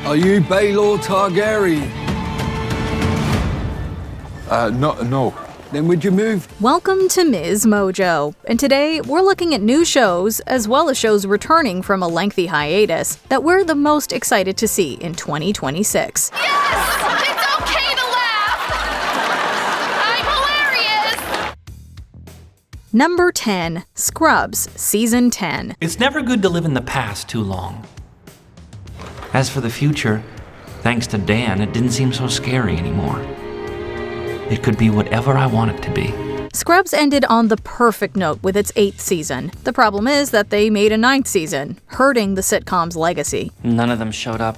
Are you Baelor Targaryen? No. Then would you move? Welcome to Ms. Mojo, and today we're looking at new shows, as well as shows returning from a lengthy hiatus, that we're the most excited to see in 2026. Yes! It's okay to laugh! I'm hilarious! Number 10, Scrubs, Season 10. It's never good to live in the past too long. As for the future, thanks to Dan, it didn't seem so scary anymore. It could be whatever I want it to be. Scrubs ended on the perfect note with its 8th season. The problem is that they made a 9th season, hurting the sitcom's legacy. None of them showed up.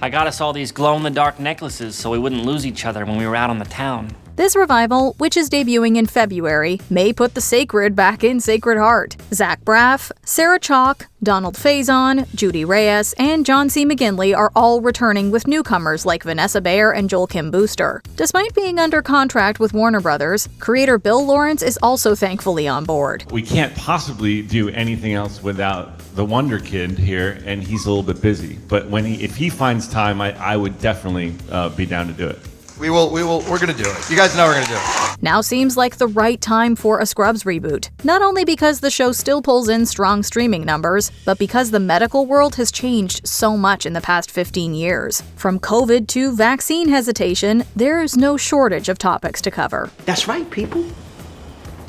I got us all these glow-in-the-dark necklaces so we wouldn't lose each other when we were out on the town. This revival, which is debuting in February, may put the sacred back in Sacred Heart. Zach Braff, Sarah Chalke, Donald Faison, Judy Reyes, and John C. McGinley are all returning with newcomers like Vanessa Bayer and Joel Kim Booster. Despite being under contract with Warner Brothers, creator Bill Lawrence is also thankfully on board. We can't possibly do anything else without the Wonder Kid here, and he's a little bit busy. But if he finds time, I would definitely be down to do it. We're gonna do it. You guys know we're gonna do it. Now seems like the right time for a Scrubs reboot. Not only because the show still pulls in strong streaming numbers, but because the medical world has changed so much in the past 15 years. From COVID to vaccine hesitation, there's no shortage of topics to cover. That's right, people.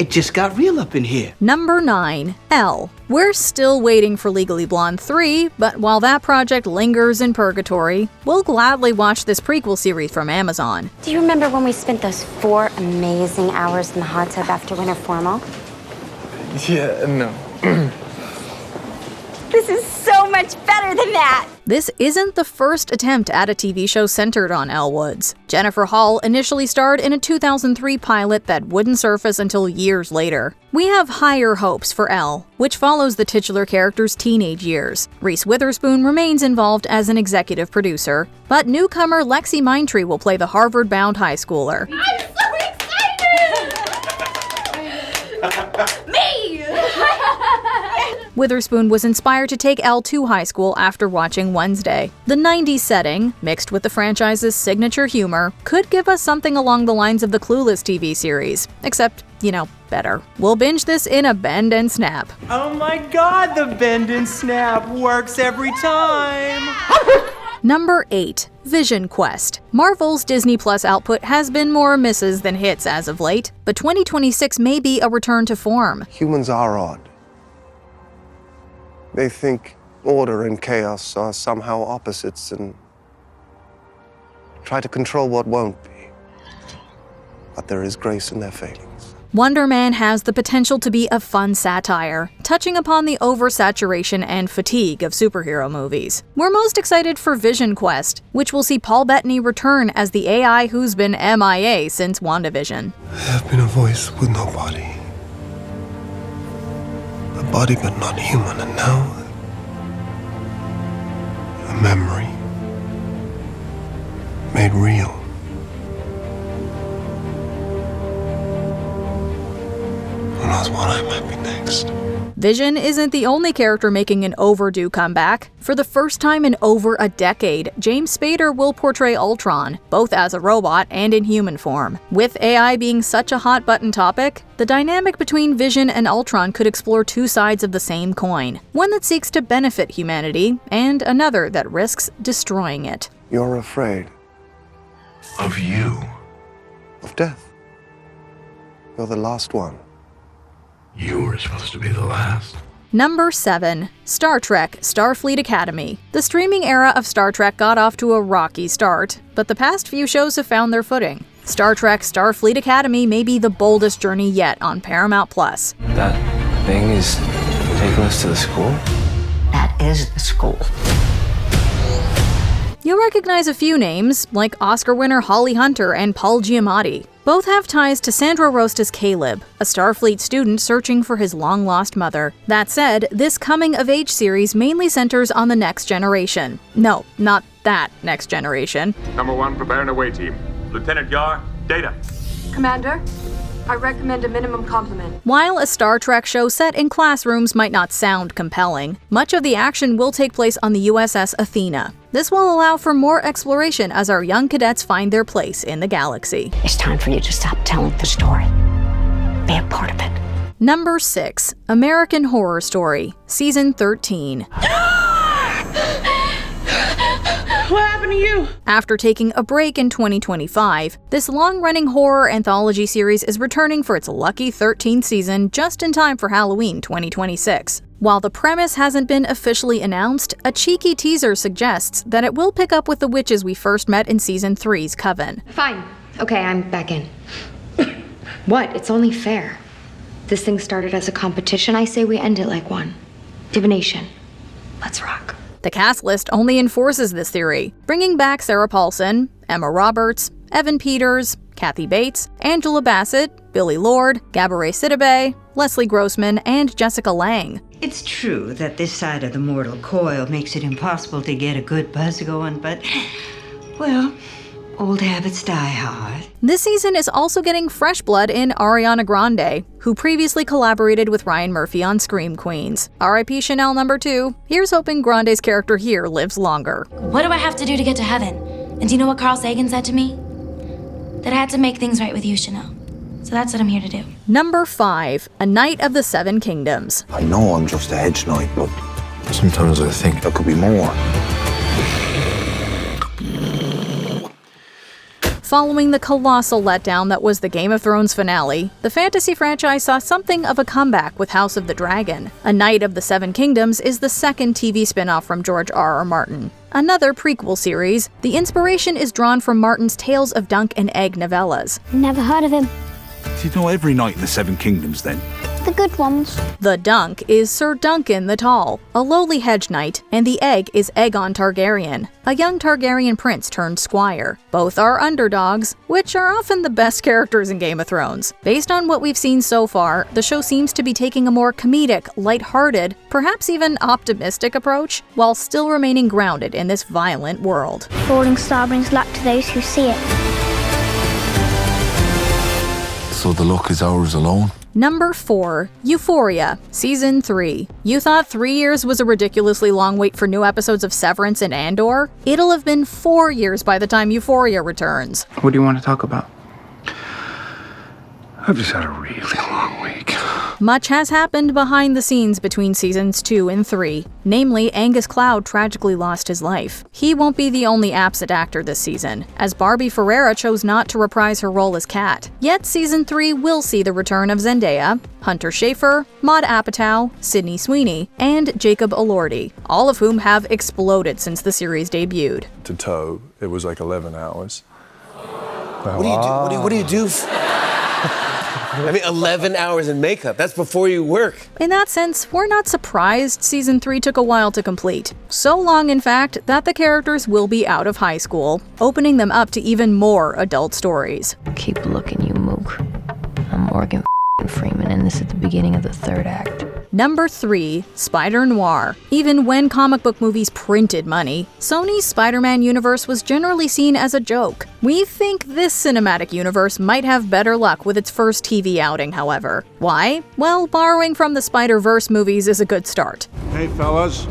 It just got real up in here. Number 9, Elle. We're still waiting for Legally Blonde 3, but while that project lingers in purgatory, we'll gladly watch this prequel series from Amazon. Do you remember when we spent those 4 amazing hours in the hot tub after winter formal? Yeah, no. This is so much better than that! This isn't the first attempt at a TV show centered on Elle Woods. Jennifer Hall initially starred in a 2003 pilot that wouldn't surface until years later. We have higher hopes for Elle, which follows the titular character's teenage years. Reese Witherspoon remains involved as an executive producer, but newcomer Lexi Mindtree will play the Harvard-bound high schooler. I'm so excited! Me! Witherspoon was inspired to take Elle to high school after watching Wednesday. The 90s setting, mixed with the franchise's signature humor, could give us something along the lines of the Clueless TV series, except, better. We'll binge this in a bend and snap. Oh my god, the bend and snap works every time! Number 8, Vision Quest. Marvel's Disney Plus output has been more misses than hits as of late, but 2026 may be a return to form. Humans are odd. They think order and chaos are somehow opposites and try to control what won't be. But there is grace in their failings. Wonder Man has the potential to be a fun satire, touching upon the oversaturation and fatigue of superhero movies. We're most excited for Vision Quest, which will see Paul Bettany return as the AI who's been MIA since WandaVision. I have been a voice with no body. A body but not human, and now a memory made real. Who knows what I might be next? Vision isn't the only character making an overdue comeback. For the first time in over a decade, James Spader will portray Ultron, both as a robot and in human form. With AI being such a hot-button topic, the dynamic between Vision and Ultron could explore two sides of the same coin, one that seeks to benefit humanity, and another that risks destroying it. You're afraid. Of you. Of death. You're the last one. You were supposed to be the last. Number 7. Star Trek Starfleet Academy. The streaming era of Star Trek got off to a rocky start, but the past few shows have found their footing. Star Trek Starfleet Academy may be the boldest journey yet on Paramount+. That thing is taking us to the school? That is the school. You'll recognize a few names, like Oscar winner Holly Hunter and Paul Giamatti. Both have ties to Sandro Rosta's Caleb, a Starfleet student searching for his long-lost mother. That said, this coming-of-age series mainly centers on the next generation. No, not that next generation. Number 1, prepare an away team. Lieutenant Yar, data. Commander, I recommend a minimum complement. While a Star Trek show set in classrooms might not sound compelling, much of the action will take place on the USS Athena. This will allow for more exploration as our young cadets find their place in the galaxy. It's time for you to stop telling the story. Be a part of it. Number 6. American Horror Story, Season 13. What happened to you? After taking a break in 2025, this long-running horror anthology series is returning for its lucky 13th season just in time for Halloween 2026. While the premise hasn't been officially announced, a cheeky teaser suggests that it will pick up with the witches we first met in Season 3's Coven. Fine. Okay, I'm back in. What? It's only fair. This thing started as a competition. I say we end it like one. Divination. Let's rock. The cast list only enforces this theory, bringing back Sarah Paulson, Emma Roberts, Evan Peters, Kathy Bates, Angela Bassett, Billy Lord, Gabourey Sidibe, Leslie Grossman, and Jessica Lange. It's true that this side of the mortal coil makes it impossible to get a good buzz going, but, well, old habits die hard. This season is also getting fresh blood in Ariana Grande, who previously collaborated with Ryan Murphy on Scream Queens. R.I.P. Chanel No. 2. Here's hoping Grande's character here lives longer. What do I have to do to get to heaven? And do you know what Carl Sagan said to me? That I had to make things right with you, Chanel. So that's what I'm here to do. Number 5. A Knight of the Seven Kingdoms. I know I'm just a hedge knight, but sometimes I think there could be more. Following the colossal letdown that was the Game of Thrones finale, the fantasy franchise saw something of a comeback with House of the Dragon. A Knight of the Seven Kingdoms is the second TV spin-off from George R.R. Martin. Another prequel series, the inspiration is drawn from Martin's Tales of Dunk and Egg novellas. Never heard of him. Do you know every knight in the Seven Kingdoms, then? The good ones. The Dunk is Sir Duncan the Tall, a lowly hedge knight, and the Egg is Aegon Targaryen, a young Targaryen prince turned squire. Both are underdogs, which are often the best characters in Game of Thrones. Based on what we've seen so far, the show seems to be taking a more comedic, lighthearted, perhaps even optimistic approach, while still remaining grounded in this violent world. Falling star brings luck to those who see it. So the luck is ours alone? Number 4. Euphoria, Season 3. You thought 3 years was a ridiculously long wait for new episodes of Severance and Andor? It'll have been 4 years by the time Euphoria returns. What do you want to talk about? I've just had a really long week. Much has happened behind the scenes between Seasons 2 and 3. Namely, Angus Cloud tragically lost his life. He won't be the only absent actor this season, as Barbie Ferreira chose not to reprise her role as Kat. Yet Season 3 will see the return of Zendaya, Hunter Schafer, Maude Apatow, Sydney Sweeney, and Jacob Elordi, all of whom have exploded since the series debuted. To tow, it was like 11 hours. What do you do? What do you do? I mean, 11 hours in makeup. That's before you work. In that sense, we're not surprised Season 3 took a while to complete. So long, in fact, that the characters will be out of high school, opening them up to even more adult stories. Keep looking, you mook. I'm Morgan Freeman, and this is the beginning of the third act. Number 3. Spider-Noir. Even when comic book movies printed money, Sony's Spider-Man universe was generally seen as a joke. We think this cinematic universe might have better luck with its first TV outing, however. Why? Well, borrowing from the Spider-Verse movies is a good start. Hey, fellas.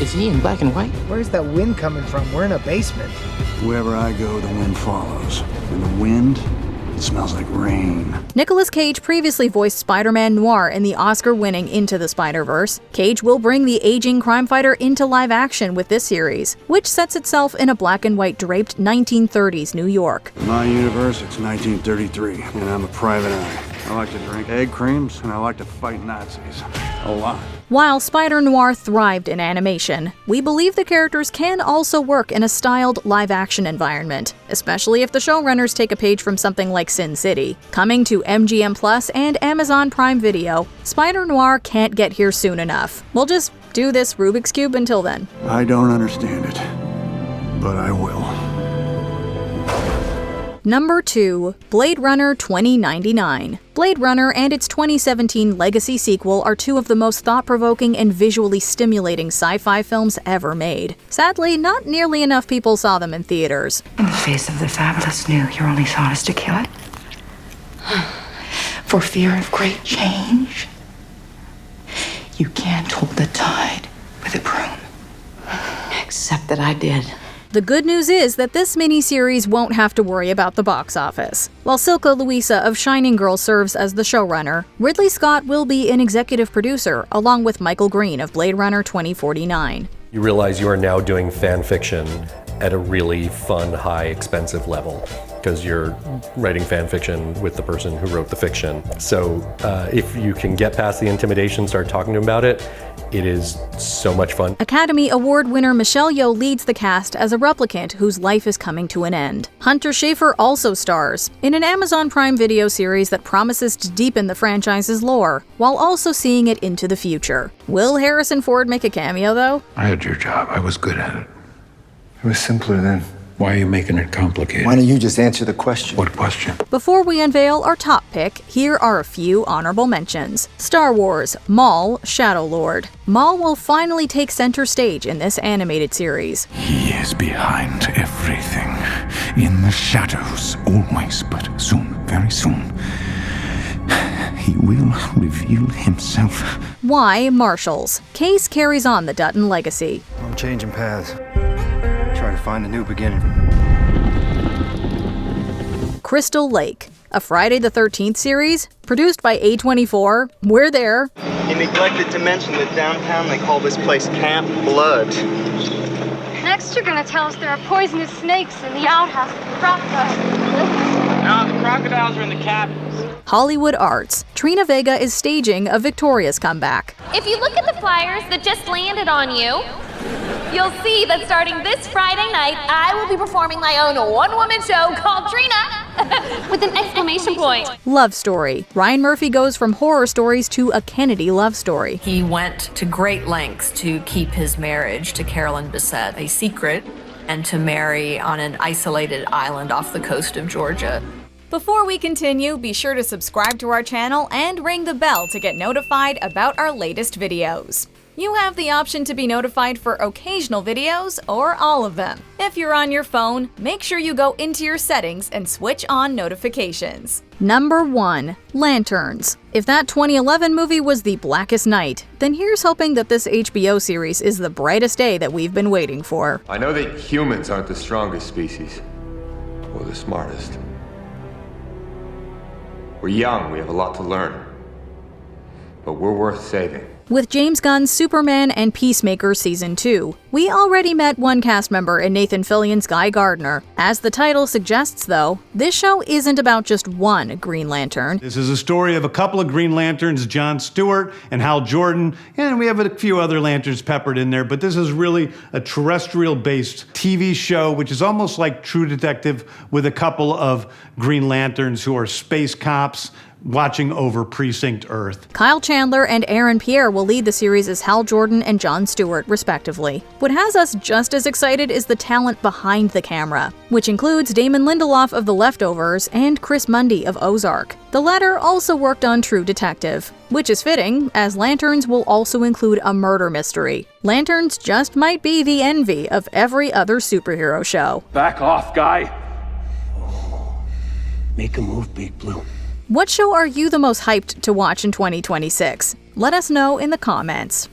Is he in black and white? Where's that wind coming from? We're in a basement. Wherever I go, the wind follows. And the wind, it smells like rain. Nicolas Cage previously voiced Spider-Man Noir in the Oscar-winning Into the Spider-Verse. Cage will bring the aging crime fighter into live action with this series, which sets itself in a black and white draped 1930s New York. In my universe, it's 1933, and I'm a private eye. I like to drink egg creams, and I like to fight Nazis. A lot. While Spider-Noir thrived in animation, we believe the characters can also work in a styled live-action environment, especially if the showrunners take a page from something like Sin City. Coming to MGM Plus and Amazon Prime Video, Spider-Noir can't get here soon enough. We'll just do this Rubik's Cube until then. I don't understand it, but I will. Number 2. Blade Runner 2099. Blade Runner and its 2017 Legacy sequel are two of the most thought-provoking and visually stimulating sci-fi films ever made. Sadly, not nearly enough people saw them in theaters. In the face of the fabulous new, your only thought is to kill it? For fear of great change? You can't hold the tide with a broom. Except that I did. The good news is that this miniseries won't have to worry about the box office. While Silka Luisa of Shining Girl serves as the showrunner, Ridley Scott will be an executive producer, along with Michael Green of Blade Runner 2049. You realize you are now doing fan fiction at a really fun, high, expensive level, because you're writing fan fiction with the person who wrote the fiction. So if you can get past the intimidation, start talking to them about it, it is so much fun. Academy Award winner Michelle Yeoh leads the cast as a replicant whose life is coming to an end. Hunter Schafer also stars in an Amazon Prime Video series that promises to deepen the franchise's lore, while also seeing it into the future. Will Harrison Ford make a cameo, though? I had your job. I was good at it. It was simpler then. Why are you making it complicated? Why don't you just answer the question? What question? Before we unveil our top pick, here are a few honorable mentions. Star Wars, Maul, Shadow Lord. Maul will finally take center stage in this animated series. He is behind everything. In the shadows, always, but soon, very soon, he will reveal himself. Why Marshals? Case carries on the Dutton legacy. I'm changing paths. Trying to find a new beginning. Crystal Lake, a Friday the 13th series, produced by A24. We're there. You neglected to mention that downtown they call this place Camp Blood. Next, you're gonna tell us there are poisonous snakes in the outhouse of the crocodiles. No, the crocodiles are in the cabins. Hollywood Arts. Trina Vega is staging a victorious comeback. If you look at the flyers that just landed on you, you'll see that starting this Friday night, I will be performing my own one-woman show called Trina, with an exclamation point. Love Story. Ryan Murphy goes from horror stories to a Kennedy love story. He went to great lengths to keep his marriage to Carolyn Bessette a secret and to marry on an isolated island off the coast of Georgia. Before we continue, be sure to subscribe to our channel and ring the bell to get notified about our latest videos. You have the option to be notified for occasional videos or all of them. If you're on your phone, make sure you go into your settings and switch on notifications. Number 1. Lanterns. If that 2011 movie was the blackest night, then here's hoping that this HBO series is the brightest day that we've been waiting for. I know that humans aren't the strongest species, or the smartest. We're young, we have a lot to learn, but we're worth saving. With James Gunn's Superman and Peacemaker Season 2, we already met one cast member in Nathan Fillion's Guy Gardner. As the title suggests, though, this show isn't about just one Green Lantern. This is a story of a couple of Green Lanterns, Jon Stewart and Hal Jordan, and we have a few other lanterns peppered in there, but this is really a terrestrial-based TV show, which is almost like True Detective, with a couple of Green Lanterns who are space cops watching over Precinct Earth. Kyle Chandler and Aaron Pierre will lead the series as Hal Jordan and Jon Stewart, respectively. What has us just as excited is the talent behind the camera, which includes Damon Lindelof of The Leftovers and Chris Mundy of Ozark. The latter also worked on True Detective, which is fitting, as Lanterns will also include a murder mystery. Lanterns just might be the envy of every other superhero show. Back off, Guy. Make a move, Big Blue. What show are you the most hyped to watch in 2026? Let us know in the comments.